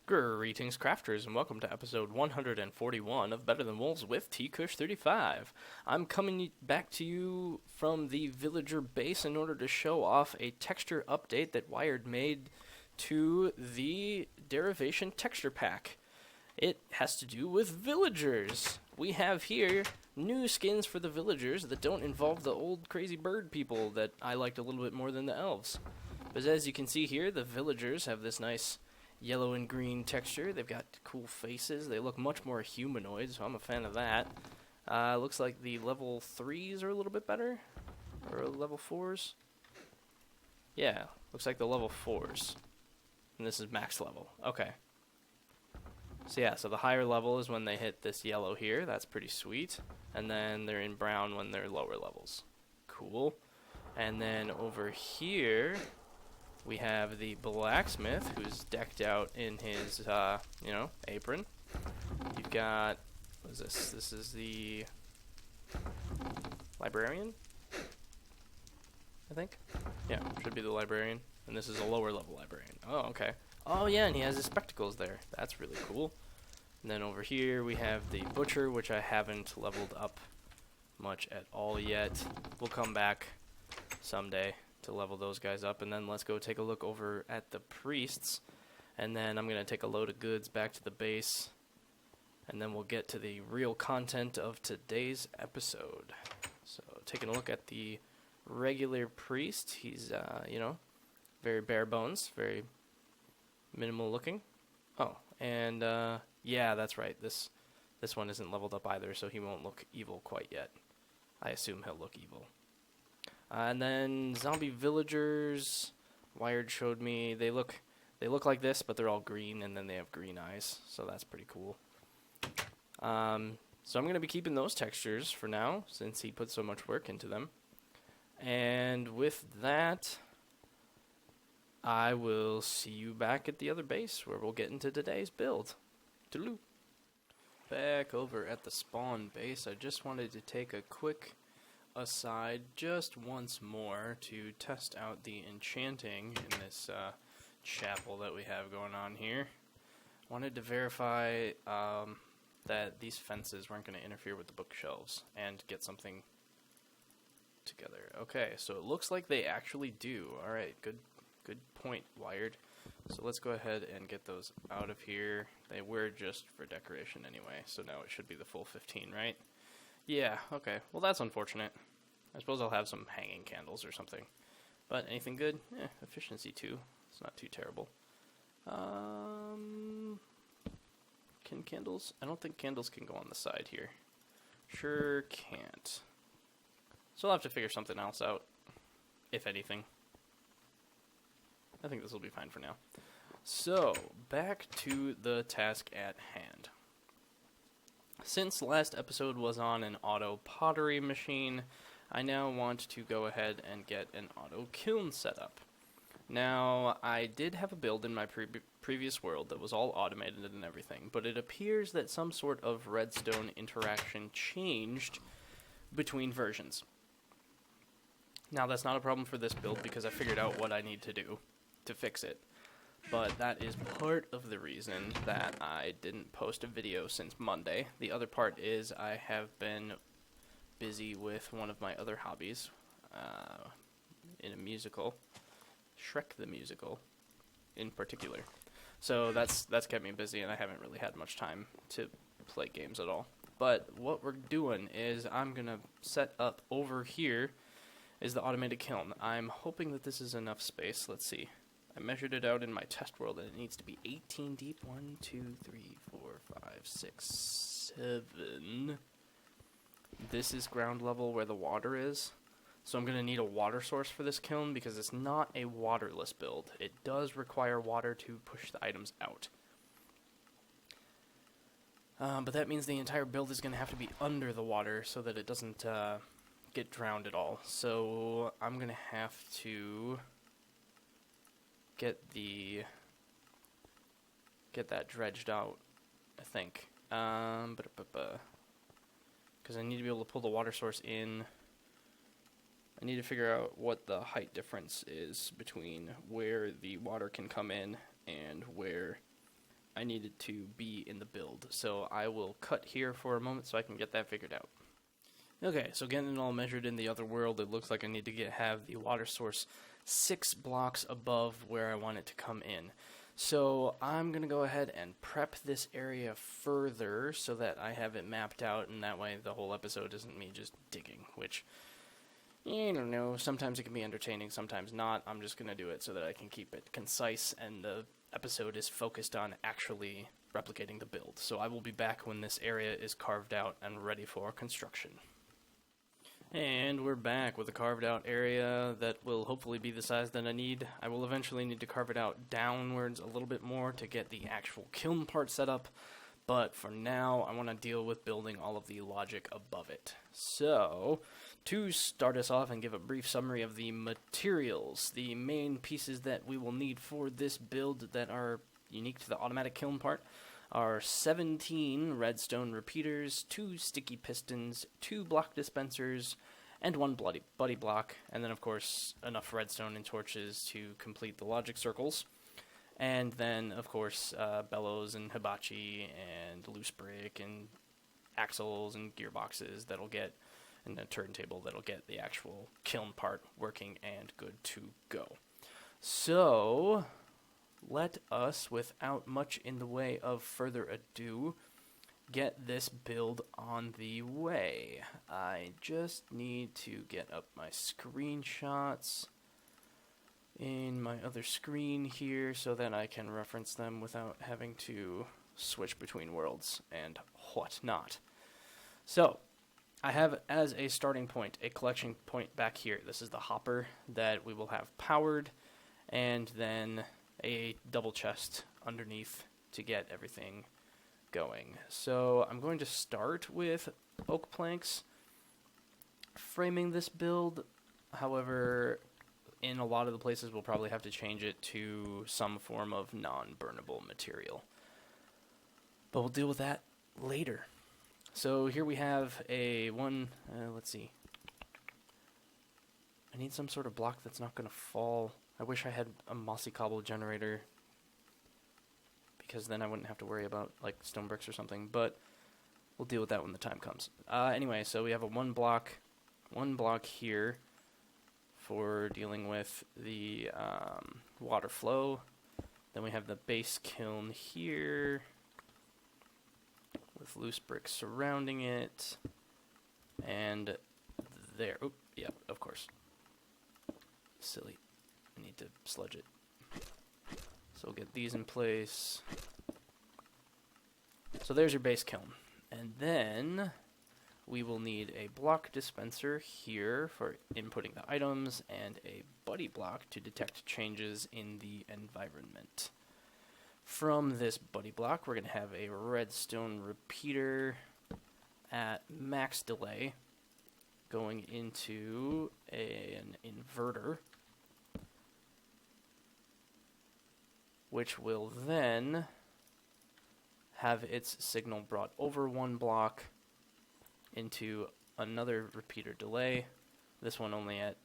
Greetings, crafters, and welcome to episode 141 of Better Than Wolves with T-Kush35. I'm coming back to you from the villager base in order to show off a texture update that Wired made to the Derivation texture pack. It has to do with villagers. We have here new skins for the villagers that don't involve the old crazy bird people that I liked a little bit more than the elves. But as you can see here, the villagers have this nice yellow and green texture. They've got cool faces. They look much more humanoid, so I'm a fan of that. Looks like the level 3s are a little bit better. Or level 4s. Yeah, looks like the level 4s. And this is max level. Okay. So yeah, so the higher level is when they hit this yellow here. That's pretty sweet. And then they're in brown when they're lower levels. Cool. And then over here we have the blacksmith, who's decked out in his, apron. You've got, what is this? This is the librarian, I think. Yeah, should be the librarian. And this is a lower level librarian. Oh, okay. Oh, yeah, and he has his spectacles there. That's really cool. And then over here we have the butcher, which I haven't leveled up much at all yet. We'll come back someday to level those guys up, and then let's go take a look over at the priests, and then I'm going to take a load of goods back to the base, and then we'll get to the real content of today's episode. So taking a look at the regular priest, he's very bare bones, very minimal looking. Oh, and yeah, that's right, this one isn't leveled up either, so he won't look evil quite yet. I assume he'll look evil. And then zombie villagers, Wired showed me, they look like this, but they're all green, and then they have green eyes, so that's pretty cool. So I'm going to be keeping those textures for now, since he put so much work into them. And with that, I will see you back at the other base, where we'll get into today's build. Toodaloo. Back over at the spawn base, I just wanted to take a quick aside just once more to test out the enchanting in this chapel that we have going on here. Wanted to verify that these fences weren't going to interfere with the bookshelves and get something together. Okay, so it looks like they actually do. Alright, good point, Wired. So let's go ahead and get those out of here. They were just for decoration anyway, so now it should be the full 15, right? Yeah, okay. Well, that's unfortunate. I suppose I'll have some hanging candles or something. But anything good? Efficiency 2. It's not too terrible. Can candles? I don't think candles can go on the side here. Sure can't. So I'll have to figure something else out, if anything. I think this will be fine for now. So, back to the task at hand. Since last episode was on an auto pottery machine, I now want to go ahead and get an auto kiln set up. Now, I did have a build in my previous world that was all automated and everything, but it appears that some sort of redstone interaction changed between versions. Now, that's not a problem for this build because I figured out what I need to do to fix it. But that is part of the reason that I didn't post a video since Monday. The other part is I have been busy with one of my other hobbies in a musical, Shrek the Musical in particular. So that's kept me busy, and I haven't really had much time to play games at all. But what we're doing is I'm going to set up over here is the automated kiln. I'm hoping that this is enough space. Let's see. I measured it out in my test world, and it needs to be 18 deep. 1, 2, 3, 4, 5, 6, 7. This is ground level where the water is. So I'm going to need a water source for this kiln because it's not a waterless build. It does require water to push the items out. But that means the entire build is going to have to be under the water so that it doesn't get drowned at all. So I'm going to have to get that dredged out, I think. Because I need to be able to pull the water source in. I need to figure out what the height difference is between where the water can come in and where I needed to be in the build. So I will cut here for a moment so I can get that figured out. Okay, so getting it all measured in the other world, it looks like I need to have the water source 6 blocks above where I want it to come in. So I'm going to go ahead and prep this area further so that I have it mapped out, and that way the whole episode isn't me just digging, which, I don't know, sometimes it can be entertaining, sometimes not. I'm just going to do it so that I can keep it concise and the episode is focused on actually replicating the build. So I will be back when this area is carved out and ready for construction. And we're back with a carved out area that will hopefully be the size that I need. I will eventually need to carve it out downwards a little bit more to get the actual kiln part set up, but for now I want to deal with building all of the logic above it. So, to start us off and give a brief summary of the materials, the main pieces that we will need for this build that are unique to the automatic kiln part are 17 redstone repeaters, 2 sticky pistons, 2 block dispensers, and 1 buddy block, and then of course enough redstone and torches to complete the logic circles. And then of course bellows and hibachi and loose brick and axles and gearboxes that'll get, and a turntable that'll get the actual kiln part working and good to go. So let us, without much in the way of further ado, get this build on the way. I just need to get up my screenshots in my other screen here so that I can reference them without having to switch between worlds and whatnot. So, I have as a starting point a collection point back here. This is the hopper that we will have powered, and then a double chest underneath to get everything going. So I'm going to start with oak planks framing this build. However, in a lot of the places we'll probably have to change it to some form of non-burnable material. But we'll deal with that later. So here we have a let's see. I need some sort of block that's not going to fall. I wish I had a mossy cobble generator, because then I wouldn't have to worry about like stone bricks or something, but we'll deal with that when the time comes. Anyway, so we have a one block here for dealing with the water flow. Then we have the base kiln here with loose bricks surrounding it, and there. Oh, yeah, of course. Silly. I need to sludge it. So we'll get these in place. So there's your base kiln. And then we will need a block dispenser here for inputting the items and a buddy block to detect changes in the environment. From this buddy block, we're going to have a redstone repeater at max delay going into an inverter, which will then have its signal brought over one block into another repeater delay. This one only at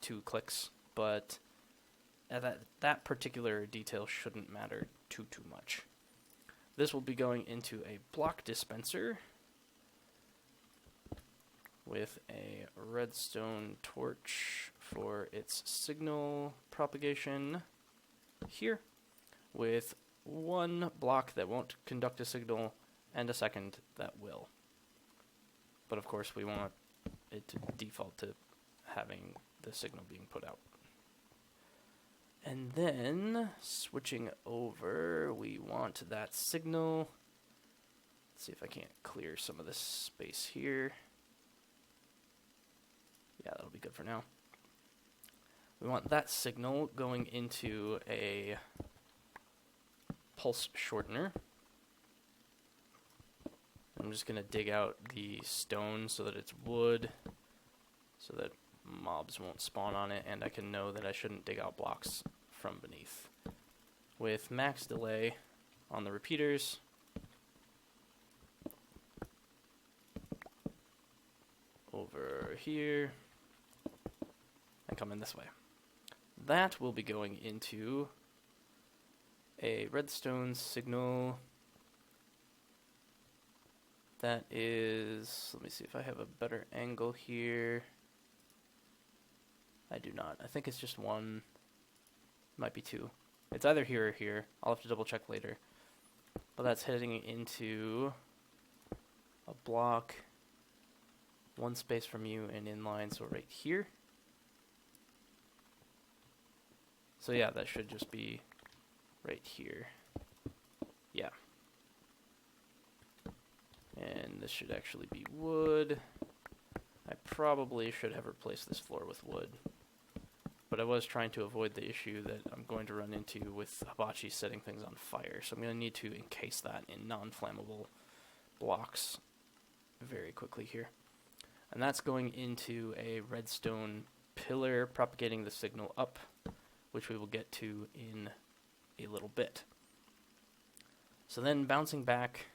2 clicks, but that particular detail shouldn't matter too much. This will be going into a block dispenser with a redstone torch for its signal propagation here, with one block that won't conduct a signal and a second that will. But of course we want it to default to having the signal being put out. And then, switching over, we want that signal. Let's see if I can't clear some of this space here. Yeah, that'll be good for now. We want that signal going into a pulse shortener. I'm just going to dig out the stone so that it's wood, so that mobs won't spawn on it, and I can know that I shouldn't dig out blocks from beneath. With max delay on the repeaters, over here, and come in this way. That will be going into a redstone signal that is, let me see if I have a better angle here. I do not. I think it's just one, might be two. It's either here or here. I'll have to double check later. But that's heading into a block, one space from you and inline, so right here. So yeah, that should just be right here. Yeah. And this should actually be wood. I probably should have replaced this floor with wood. But I was trying to avoid the issue that I'm going to run into with Hibachi setting things on fire. So I'm going to need to encase that in non-flammable blocks very quickly here. And that's going into a redstone pillar propagating the signal up, which we will get to in a little bit. So then bouncing back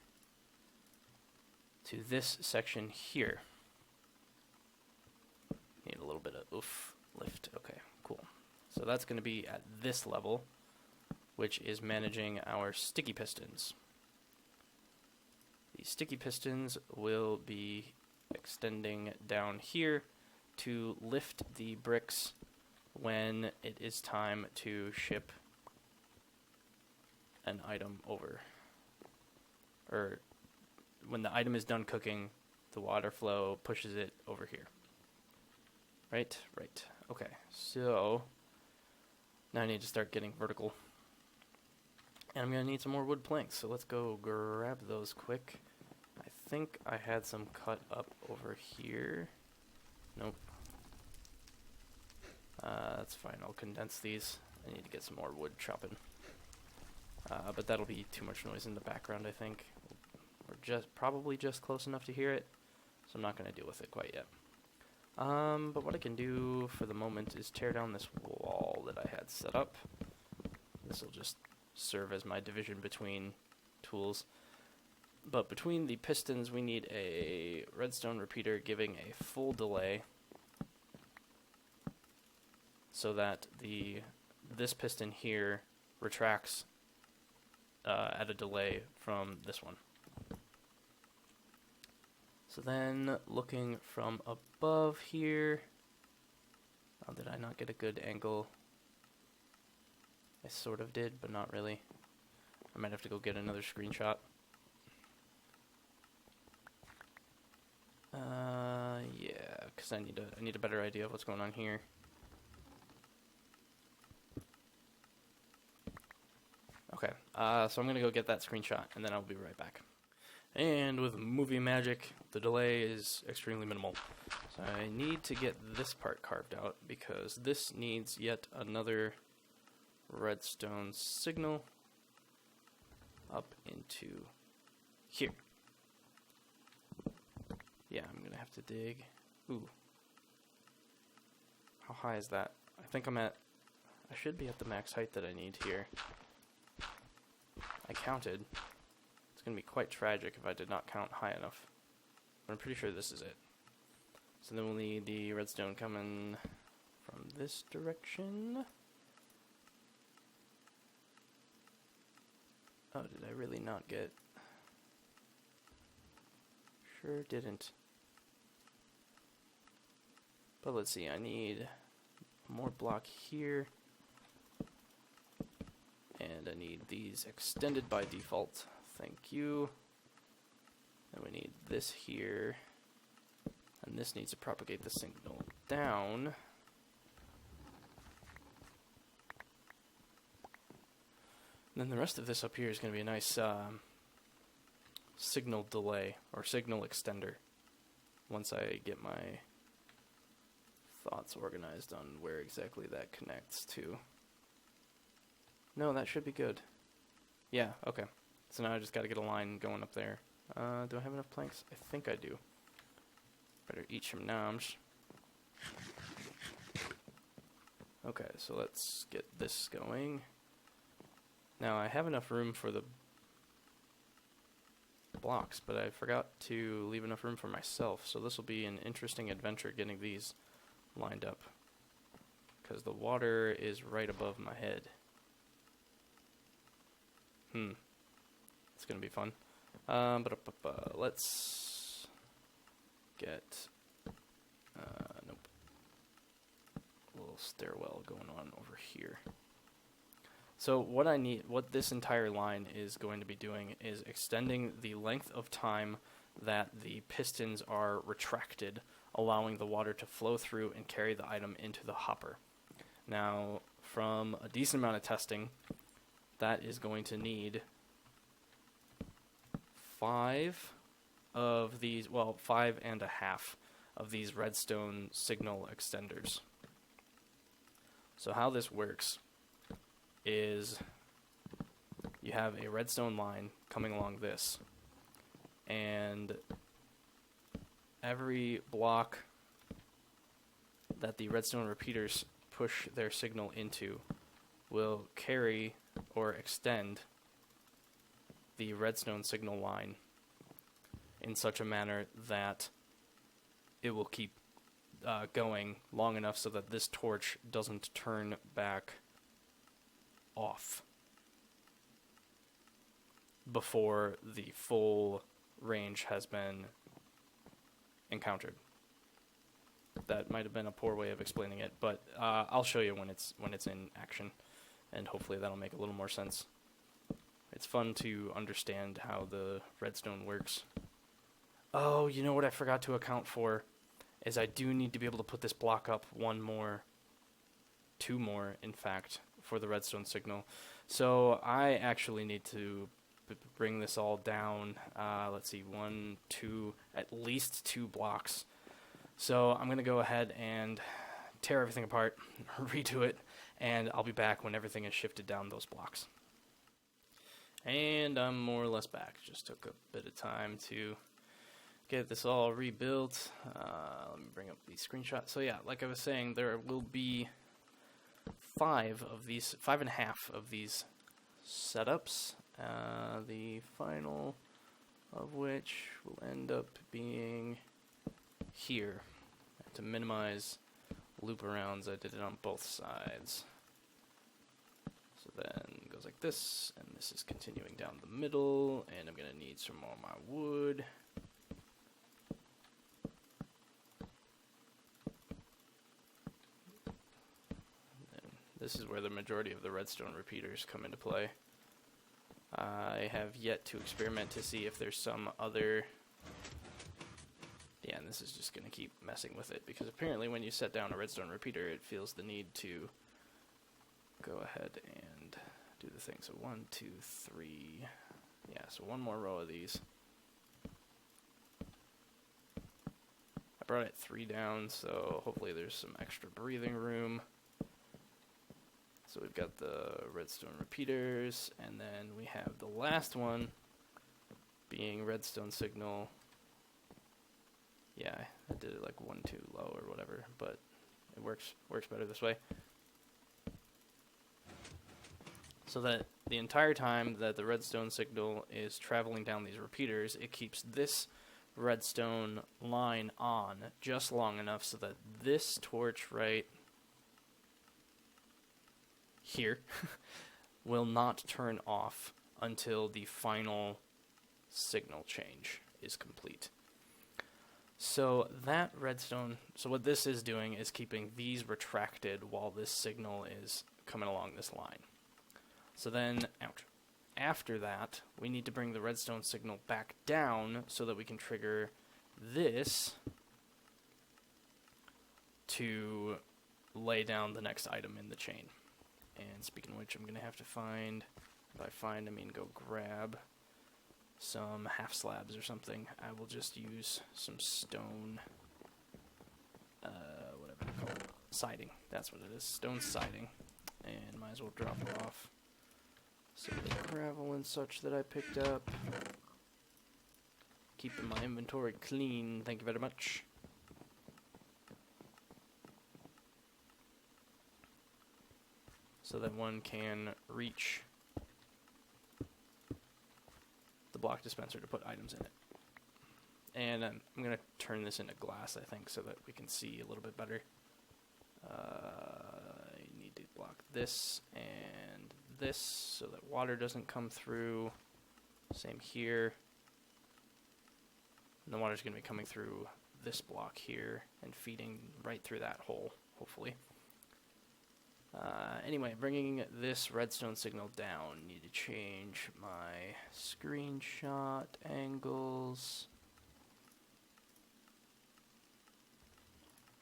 to this section here. Need a little bit of lift. Okay, cool. So that's going to be at this level, which is managing our sticky pistons. The sticky pistons will be extending down here to lift the bricks when it is time to ship an item over. Or when the item is done cooking, the water flow pushes it over here. Right? Right. Okay, so now I need to start getting vertical. And I'm going to need some more wood planks, so let's go grab those quick. I think I had some cut up over here. Nope. That's fine, I'll condense these. I need to get some more wood chopping. But that'll be too much noise in the background, I think. We're probably just close enough to hear it, so I'm not going to deal with it quite yet. But what I can do for the moment is tear down this wall that I had set up. This will just serve as my division between tools. But between the pistons, we need a redstone repeater giving a full delay so that this piston here retracts at a delay from this one. So then, looking from above here, did I not get a good angle? I sort of did, but not really. I might have to go get another screenshot. Yeah, because I need a better idea of what's going on here. Okay, so I'm gonna go get that screenshot, and then I'll be right back. And with movie magic, the delay is extremely minimal. So I need to get this part carved out because this needs yet another redstone signal up into here. Yeah, I'm gonna have to dig. Ooh. How high is that? I think I should be at the max height that I need here. I counted. It's going to be quite tragic if I did not count high enough. But I'm pretty sure this is it. So then we'll need the redstone coming from this direction. Oh, did I really not get... Sure didn't. But let's see, I need more block here. And I need these extended by default. Thank you. And we need this here. And this needs to propagate the signal down. And then the rest of this up here is going to be a nice signal delay, or signal extender, once I get my thoughts organized on where exactly that connects to. No, that should be good. Yeah, okay. So now I just got to get a line going up there. Do I have enough planks? I think I do. Better eat some noms. Okay, so let's get this going. Now I have enough room for the blocks, but I forgot to leave enough room for myself, so this will be an interesting adventure getting these lined up, because the water is right above my head. It's gonna be fun. Let's get nope, a little stairwell going on over here. So what this entire line is going to be doing is extending the length of time that the pistons are retracted, allowing the water to flow through and carry the item into the hopper. Now, from a decent amount of testing, that is going to need 5 of these, well, 5.5 of these redstone signal extenders. So how this works is you have a redstone line coming along this, and every block that the redstone repeaters push their signal into will carry or extend the redstone signal line in such a manner that it will keep going long enough so that this torch doesn't turn back off before the full range has been encountered. That might have been a poor way of explaining it, but I'll show you when it's in action, and hopefully that'll make a little more sense. It's fun to understand how the redstone works. Oh, you know what I forgot to account for is I do need to be able to put this block up 1 more, 2 more, in fact, for the redstone signal. So I actually need to bring this all down. Let's see, 1, 2, at least 2 blocks. So I'm going to go ahead and tear everything apart, redo it, and I'll be back when everything is shifted down those blocks. And I'm more or less back. Just took a bit of time to get this all rebuilt. Let me bring up the screenshot. So yeah, like I was saying, there will be 5 of these, 5.5 of these setups. The final of which will end up being here. To minimize loop arounds, I did it on both sides. So then it goes like this, and this is continuing down the middle, and I'm going to need some more of my wood. And this is where the majority of the redstone repeaters come into play. I have yet to experiment to see if there's some other... Yeah, and this is just going to keep messing with it, because apparently when you set down a redstone repeater, it feels the need to go ahead and do the thing. So 1, 2, 3. Yeah, so 1 more row of these. I brought it 3 down, so hopefully there's some extra breathing room. So we've got the redstone repeaters, and then we have the last one being redstone signal. Yeah, I did it like 1 too low or whatever, but it works better this way. So that the entire time that the redstone signal is traveling down these repeaters, it keeps this redstone line on just long enough so that this torch right here will not turn off until the final signal change is complete. So that redstone, so what this is doing is keeping these retracted while this signal is coming along this line. So then, after that, we need to bring the redstone signal back down so that we can trigger this to lay down the next item in the chain. And speaking of which, I'm going to have to find, by find I mean go grab some half slabs or something. I will just use some stone, whatever they call it, siding. That's what it is, stone siding. And might as well drop off some of the gravel and such that I picked up. Keeping my inventory clean, thank you very much. So that one can reach the block dispenser to put items in it. And I'm going to turn this into glass, I think, so that we can see a little bit better. I need to block this and this so that water doesn't come through. Same here. And the water's going to be coming through this block here and feeding right through that hole, hopefully. Anyway, bringing this redstone signal down. Need to change my screenshot angles.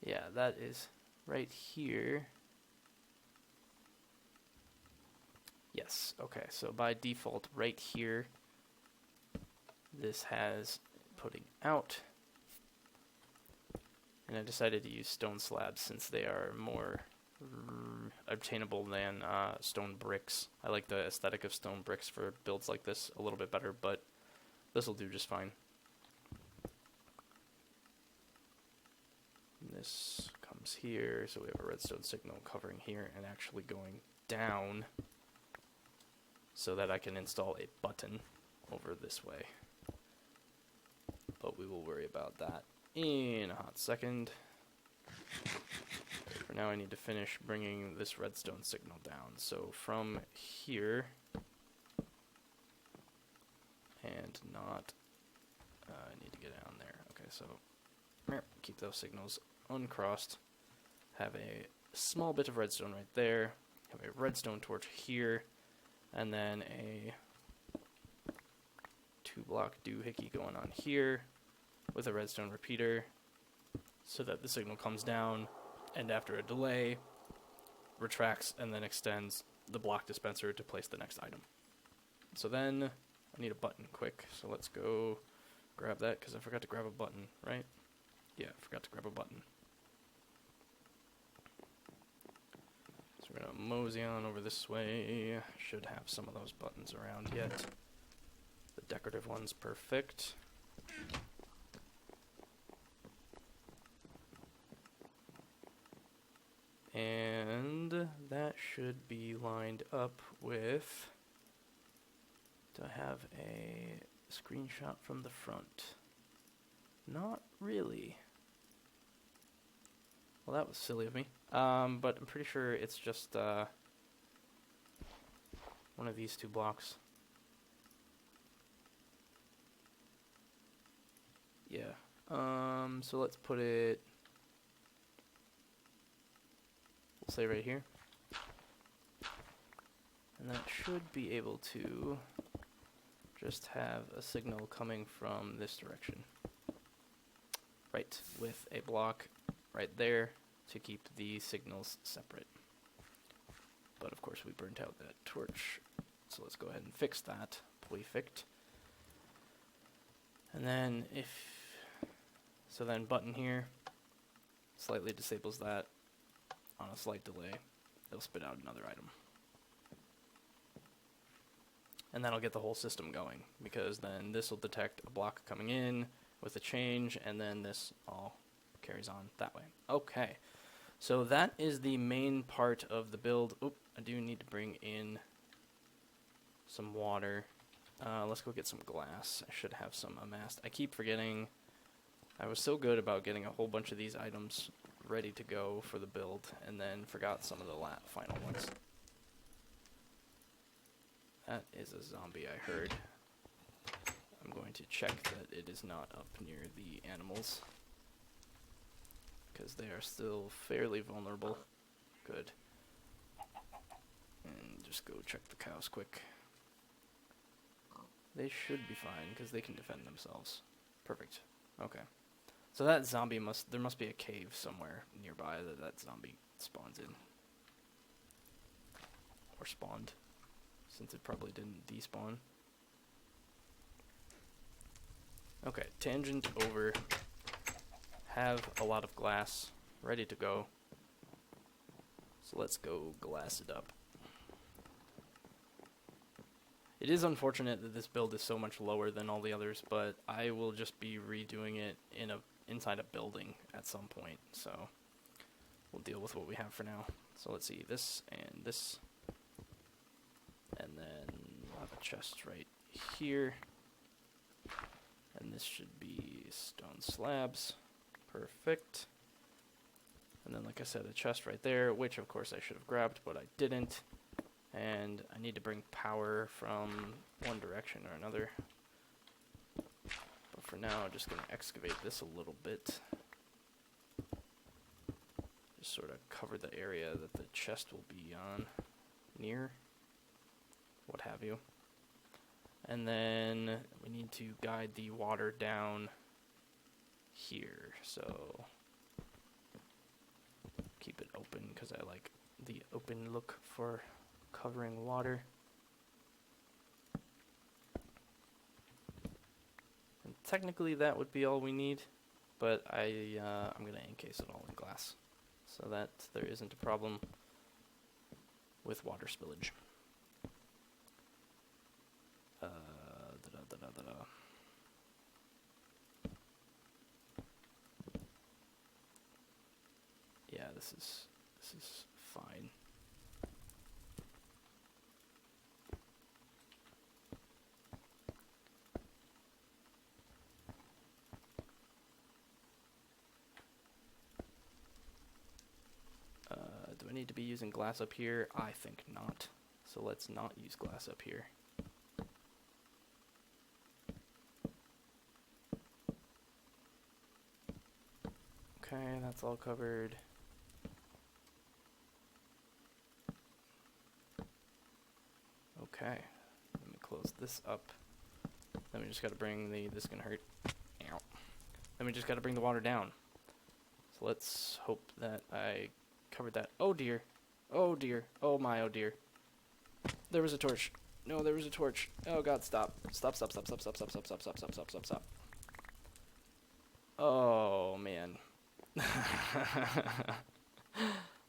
Yeah, that is right here. Yes, okay, so by default right here, this has putting out. And I decided to use stone slabs since they are more obtainable than stone bricks. I like the aesthetic of stone bricks for builds like this a little bit better, but this will do just fine. And this comes here, so we have a redstone signal covering here and actually going down so that I can install a button over this way. But we will worry about that in a hot second. For now I need to finish bringing this redstone signal down. So from here, and not, I need to get down there. Okay, so keep those signals uncrossed. Have a small bit of redstone right there. Have a redstone torch here, and then a 2-block doohickey going on here with a redstone repeater so that the signal comes down and after a delay retracts and then extends the block dispenser to place the next item. So then I need a button quick, so let's go grab that because I forgot to grab a button, right? Yeah, I forgot to grab a button. So we're going to mosey on over this way. Should have some of those buttons around yet. The decorative one's perfect. And that should be lined up with... Do I have a screenshot from the front? Not really. Well, that was silly of me. But I'm pretty sure it's just one of these 2 blocks. Yeah. So let's put it, we'll say right here. And that should be able to just have a signal coming from this direction. Right, with a block right there to keep the signals separate. But of course we burnt out that torch, so let's go ahead and fix that. Perfect. And then so then button here slightly disables that on a slight delay. It'll spit out another item. And that'll get the whole system going, because then this will detect a block coming in with a change, and then this all carries on that way. Okay, so that is the main part of the build. Oop, I do need to bring in some water. Let's go get some glass. I should have some amassed. I keep forgetting. I was so good about getting a whole bunch of these items ready to go for the build, and then forgot some of the final ones. That is a zombie, I heard. I'm going to check that it is not up near the animals, because they are still fairly vulnerable. Good. And just go check the cows quick. They should be fine, because they can defend themselves. Perfect. Okay. So that zombie there must be a cave somewhere nearby that zombie spawns in. Or spawned, since it probably didn't despawn. Okay, tangent over. Have a lot of glass ready to go. So let's go glass it up. It is unfortunate that this build is so much lower than all the others, but I will just be redoing it inside a building at some point, so we'll deal with what we have for now. So let's see, this, and then we'll have a chest right here, and this should be stone slabs. Perfect. And then, like I said, a chest right there, which of course I should have grabbed, but I didn't. And I need to bring power from one direction or another. But for now, I'm just going to excavate this a little bit. Just sort of cover the area that the chest will be on, near, what have you. And then we need to guide the water down here. So keep it open because I like the open look for covering water. And technically that would be all we need, but I'm going to encase it all in glass so that there isn't a problem with water spillage. Yeah, this is fine. Do I need to be using glass up here? I think not. So let's not use glass up here. Okay, that's all covered. Okay, let me close this up. Then we just gotta bring this is gonna hurt. Ow. Then we just gotta bring the water down. So let's hope that I covered that. Oh dear. Oh dear. Oh my, oh dear. There was a torch. No, there was a torch. Oh god, stop. Stop, stop, stop, stop, stop, stop, stop, stop, stop, stop, stop, stop, stop. Oh man.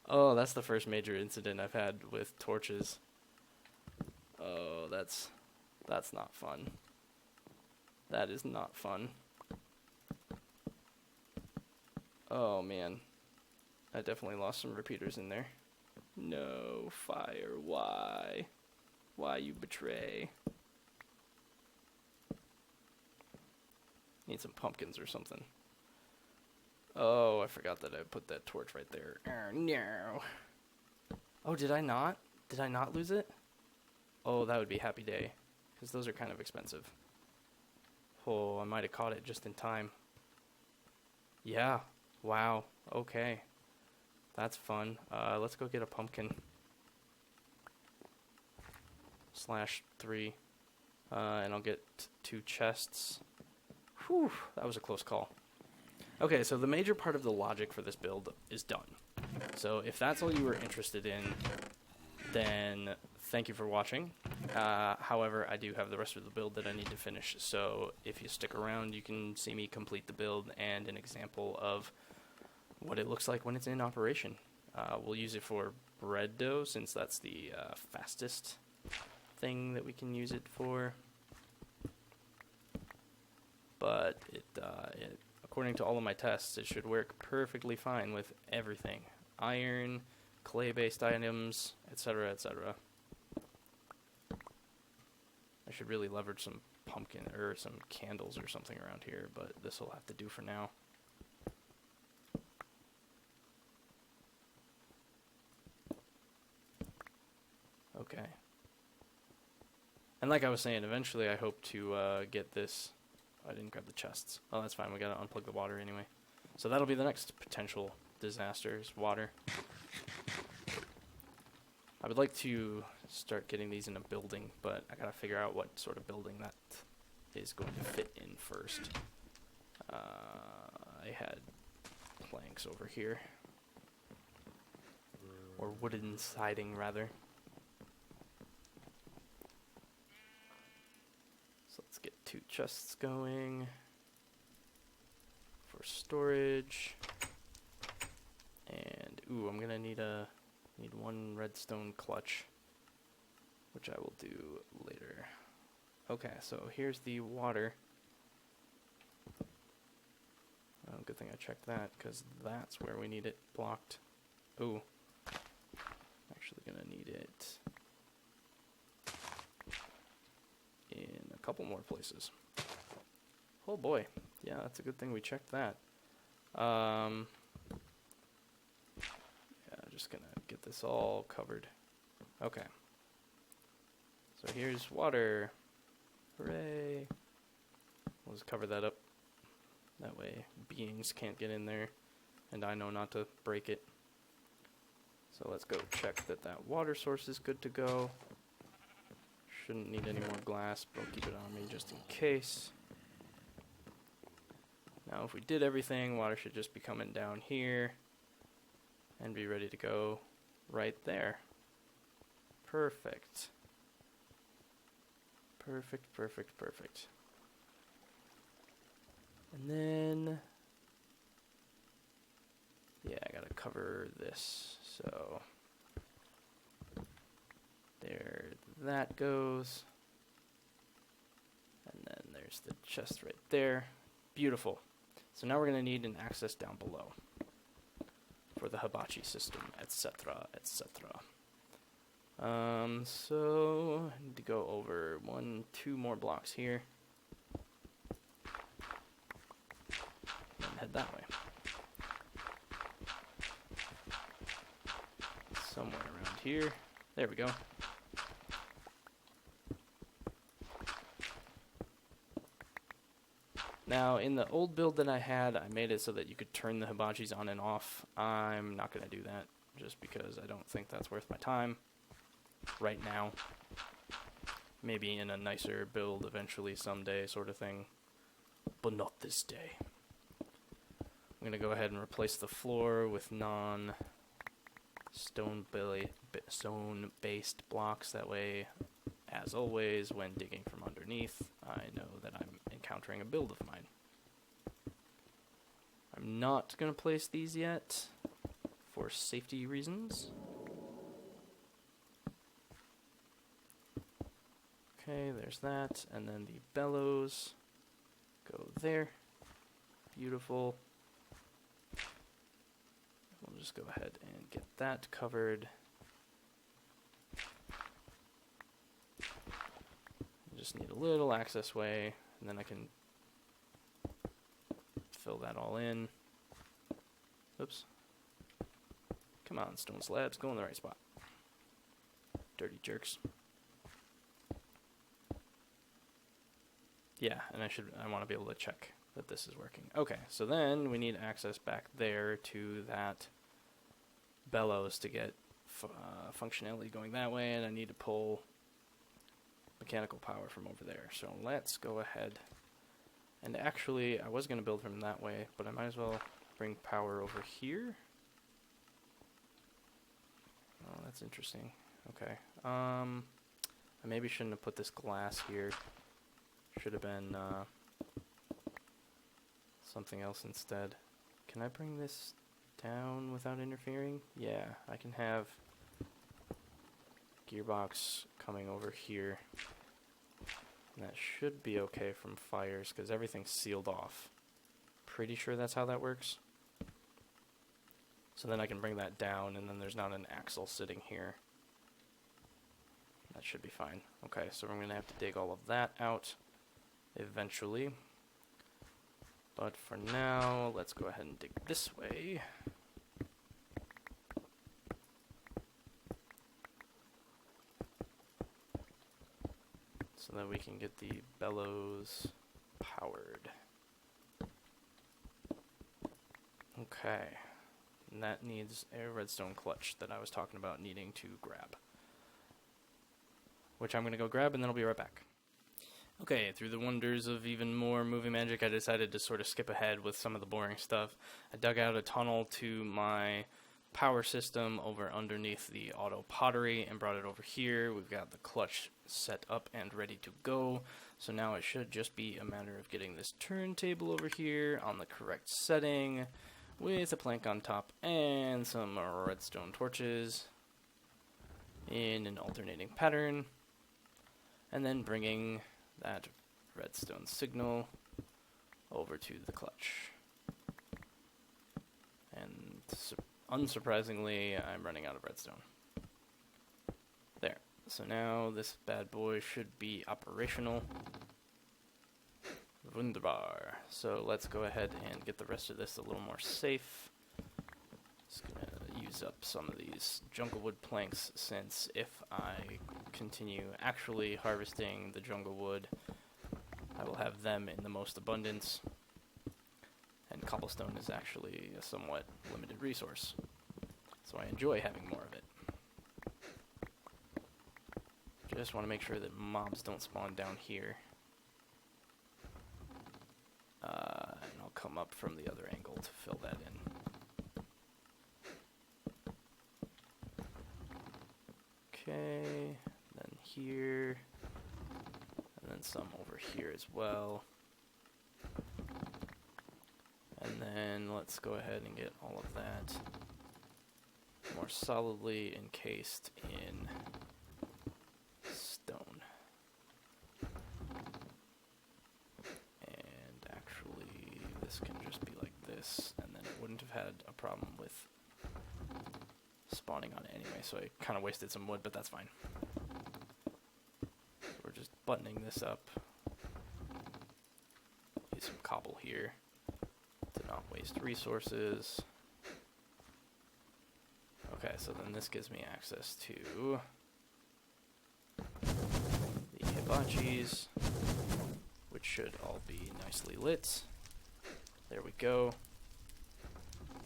Oh, that's the first major incident I've had with torches. Oh, that's not fun. That is not fun. Oh man. I definitely lost some repeaters in there. No, fire, why? Why you betray? Need some pumpkins or something. Oh, I forgot that I put that torch right there. Oh, no. Oh, did I not? Did I not lose it? Oh, that would be happy day. Because those are kind of expensive. Oh, I might have caught it just in time. Yeah. Wow. Okay. That's fun. Let's go get a pumpkin. /3. And I'll get 2 chests. Whew, that was a close call. Okay, so the major part of the logic for this build is done. So if that's all you were interested in, then thank you for watching. However, I do have the rest of the build that I need to finish, so if you stick around, you can see me complete the build and an example of what it looks like when it's in operation. We'll use it for bread dough, since that's the fastest thing that we can use it for. But according to all of my tests, it should work perfectly fine with everything. Iron, clay-based items, etc., etc. I should really leverage some pumpkin or some candles or something around here, but this will have to do for now. Okay. And like I was saying, eventually I hope to get this. I didn't grab the chests. Oh, that's fine. We gotta unplug the water anyway. So that'll be the next potential disaster, is water. I would like to start getting these in a building, but I gotta figure out what sort of building that is going to fit in first. I had planks over here. Or wooden siding, rather. So let's get 2 chests going for storage. And ooh, I'm gonna need 1 redstone clutch, which I will do later. Okay, so here's the water. Oh, good thing I checked that, because that's where we need it blocked. Ooh, actually gonna need it in a couple more places. Oh boy, yeah, that's a good thing we checked that. Yeah, just gonna get this all covered. Okay, So here's water. Hooray. We'll just cover that up. That way beings can't get in there, and I know not to break it. So let's go check that that water source is good to go. Shouldn't need any more glass, but I'll keep it on me just in case. Now if we did everything, water should just be coming down here and be ready to go right there. Perfect. Perfect, perfect, perfect. And then, yeah, I gotta cover this, so there that goes. And then there's the chest right there. Beautiful. So now we're gonna need an access down below for the hibachi system, etc., etc. So I need to go over 2 more blocks here. And head that way. Somewhere around here. There we go. Now, in the old build that I had, I made it so that you could turn the hibachis on and off. I'm not going to do that, just because I don't think that's worth my time right now. Maybe in a nicer build eventually someday sort of thing, but not this day. I'm going to go ahead and replace the floor with stone-based blocks. That way, as always, when digging from underneath, I know that I'm encountering a build of mine. I'm not going to place these yet for safety reasons. Okay, there's that, and then the bellows go there. Beautiful. We'll just go ahead and get that covered. Just need a little access way, and then I can fill that all in. Oops. Come on, stone slabs, go in the right spot. Dirty jerks. Yeah, and I want to be able to check that this is working. Okay, so then we need access back there to that bellows to get functionality going that way, and I need to pull mechanical power from over there. So let's go ahead. And actually, I was going to build from that way, but I might as well bring power over here. Oh, that's interesting. Okay. I maybe shouldn't have put this glass here. Should have been something else instead. Can I bring this down without interfering? Yeah, I can have gearbox coming over here. And that should be okay from fires because everything's sealed off. Pretty sure that's how that works. So then I can bring that down and then there's not an axle sitting here. That should be fine. Okay, so we're going to have to dig all of that out eventually. But for now, let's go ahead and dig this way. So that we can get the bellows powered. Okay. And that needs a redstone clutch that I was talking about needing to grab. Which I'm going to go grab and then I'll be right back. Okay, through the wonders of even more movie magic, I decided to sort of skip ahead with some of the boring stuff. I dug out a tunnel to my power system over underneath the auto pottery and brought it over here. We've got the clutch set up and ready to go. So now it should just be a matter of getting this turntable over here on the correct setting with a plank on top and some redstone torches in an alternating pattern. And then bringing that redstone signal over to the clutch. And unsurprisingly, I'm running out of redstone. There. So now this bad boy should be operational. Wunderbar. So let's go ahead and get the rest of this a little more safe. Just gonna use use up some of these jungle wood planks, since if I continue actually harvesting the jungle wood, I will have them in the most abundance, and cobblestone is actually a somewhat limited resource, so I enjoy having more of it. Just want to make sure that mobs don't spawn down here. And I'll come up from the other angle to fill that in. Okay, then here, and then some over here as well. And then let's go ahead and get all of that more solidly encased in stone. And actually, this can just be like this, and then it wouldn't have had a problem with spawning on it anyway, so I kind of wasted some wood, but that's fine. So we're just buttoning this up. Use some cobble here to not waste resources. Okay, so then this gives me access to the hibachis, which should all be nicely lit. There we go.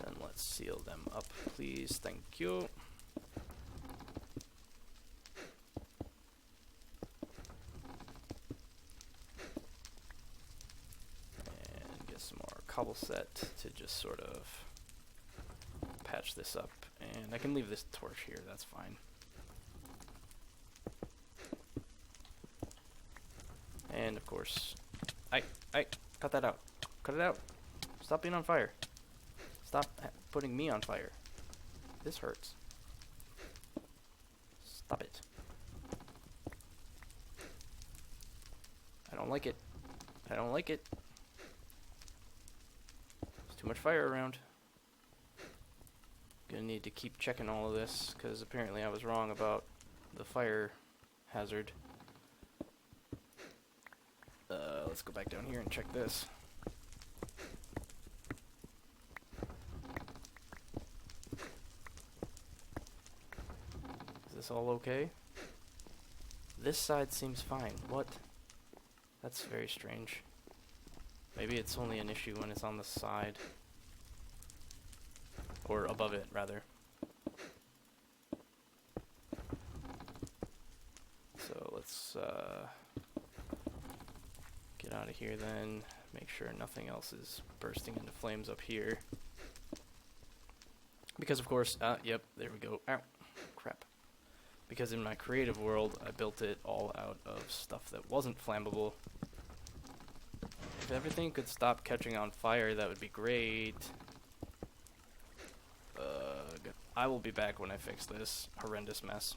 Then let's seal them up, please. Thank you. And get some more cobble set to just sort of patch this up. And I can leave this torch here, that's fine. And of course, cut that out. Cut it out. Stop being on fire. Stop putting me on fire. This hurts. Stop it. I don't like it. I don't like it. There's too much fire around. Gonna need to keep checking all of this, because apparently I was wrong about the fire hazard. Let's go back down here and check this. Is this all okay? This side seems fine. What? That's very strange. Maybe it's only an issue when it's on the side. Or above it, rather. So let's get out of here then. Make sure nothing else is bursting into flames up here. Because of course, yep, there we go. Ow, crap. Because in my creative world, I built it all out of stuff that wasn't flammable. If everything could stop catching on fire, that would be great. I will be back when I fix this horrendous mess.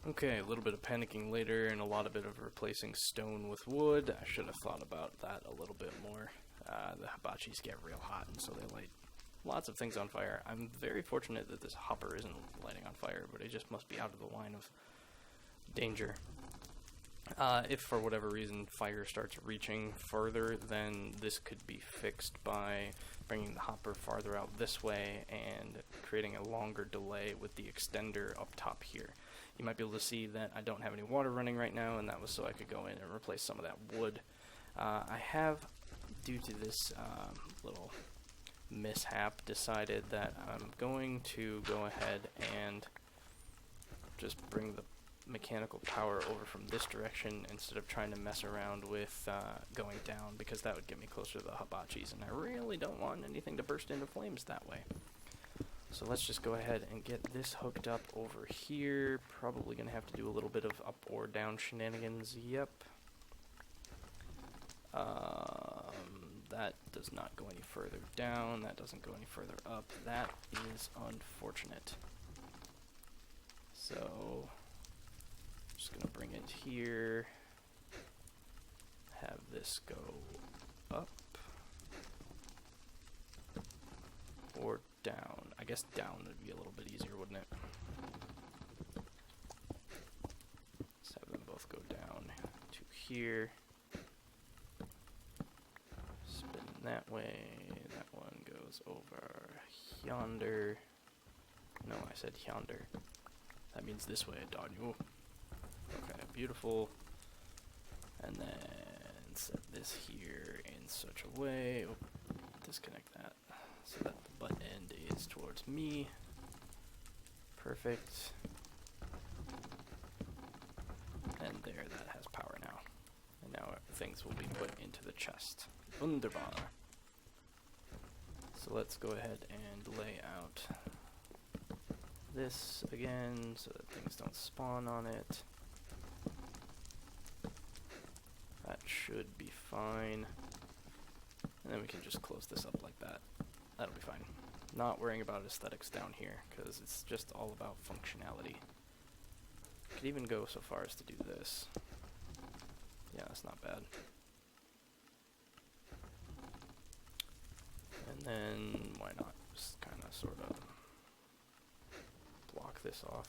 Okay, a little bit of panicking later and a lot of bit of replacing stone with wood. I should have thought about that a little bit more. The hibachis get real hot, and so they light lots of things on fire. I'm very fortunate that this hopper isn't lighting on fire, but it just must be out of the line of danger. If for whatever reason fire starts reaching further, then this could be fixed by bringing the hopper farther out this way and creating a longer delay with the extender up top here. You might be able to see that I don't have any water running right now, and that was so I could go in and replace some of that wood. I have, due to this little mishap, decided that I'm going to go ahead and just bring the mechanical power over from this direction instead of trying to mess around with going down, because that would get me closer to the hibachis, and I really don't want anything to burst into flames that way. So let's just go ahead and get this hooked up over here. Probably gonna have to do a little bit of up or down shenanigans. Yep. That does not go any further down. That doesn't go any further up. That is unfortunate. So just gonna bring it here, have this go up or down. I guess down would be a little bit easier, wouldn't it? Let's have them both go down to here. Spin that way. That one goes over yonder. No, I said yonder. That means this way, Daniel. Okay, beautiful. And then set this here in such a way. Oh, disconnect that so that the butt end is towards me. Perfect. And there, that has power now. And now things will be put into the chest. Wunderbar. So let's go ahead and lay out this again so that things don't spawn on it. That should be fine. And then we can just close this up like that. That'll be fine. Not worrying about aesthetics down here, because it's just all about functionality. Could even go so far as to do this. Yeah, that's not bad. And then, why not just kind of sort of block this off.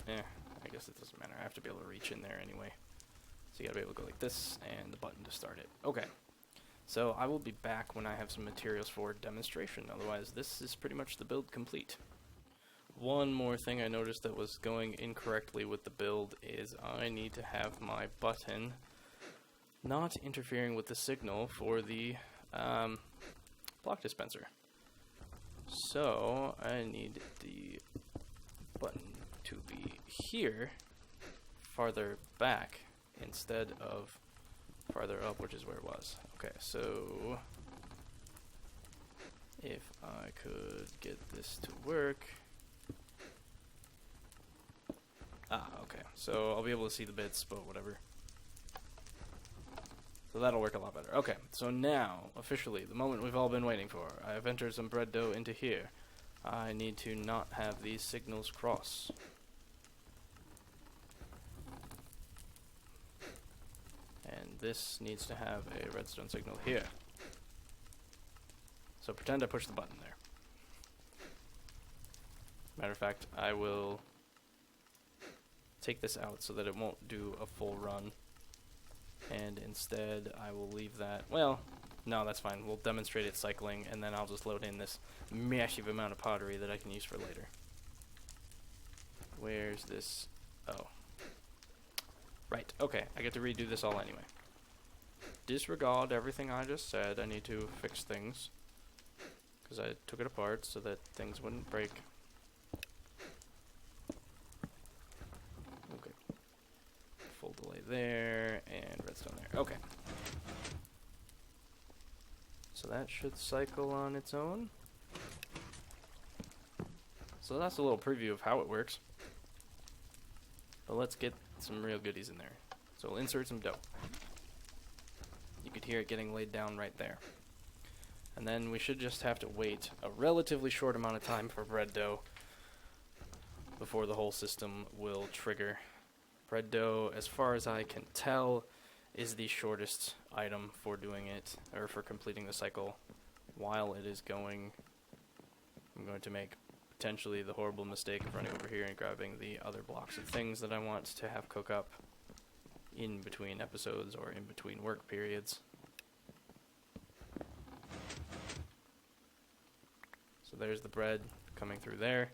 I guess it doesn't matter. I have to be able to reach in there anyway. So you gotta be able to go like this, and the button to start it. Okay. So I will be back when I have some materials for demonstration. Otherwise, this is pretty much the build complete. One more thing I noticed that was going incorrectly with the build is I need to have my button not interfering with the signal for the block dispenser. So I need the button to be here, farther back, instead of farther up, which is where it was. Okay, so if I could get this to work. Okay, so I'll be able to see the bits, but whatever. So that'll work a lot better. Okay, so now, officially, the moment we've all been waiting for. I have entered some bread dough into here. I need to not have these signals cross. And this needs to have a redstone signal here. So pretend I push the button there. Matter of fact, I will take this out so that it won't do a full run. And instead, I will leave that. Well, no, that's fine. We'll demonstrate it cycling, and then I'll just load in this massive amount of pottery that I can use for later. Where's this? Oh. Right, okay. I get to redo this all anyway. Disregard everything I just said. I need to fix things, because I took it apart so that things wouldn't break. Okay. Full delay there, and redstone there. Okay. So that should cycle on its own. So that's a little preview of how it works. But let's get some real goodies in there. So we'll insert some dough. You could hear it getting laid down right there. And then we should just have to wait a relatively short amount of time for bread dough before the whole system will trigger. Bread dough, as far as I can tell, is the shortest item for doing it, or for completing the cycle while it is going. I'm going to make potentially the horrible mistake of running over here and grabbing the other blocks of things that I want to have cook up in between episodes or in between work periods. So there's the bread coming through there.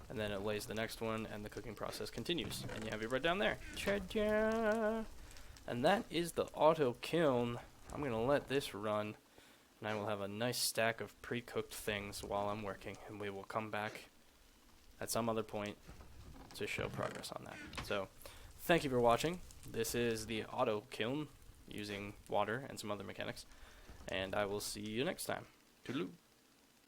And then it lays the next one, and the cooking process continues. And you have your bread down there. Ta-da! And that is the auto kiln. I'm going to let this run, and I will have a nice stack of pre-cooked things while I'm working. And we will come back at some other point to show progress on that. So, thank you for watching. This is the auto kiln using water and some other mechanics. And I will see you next time. Toodaloo.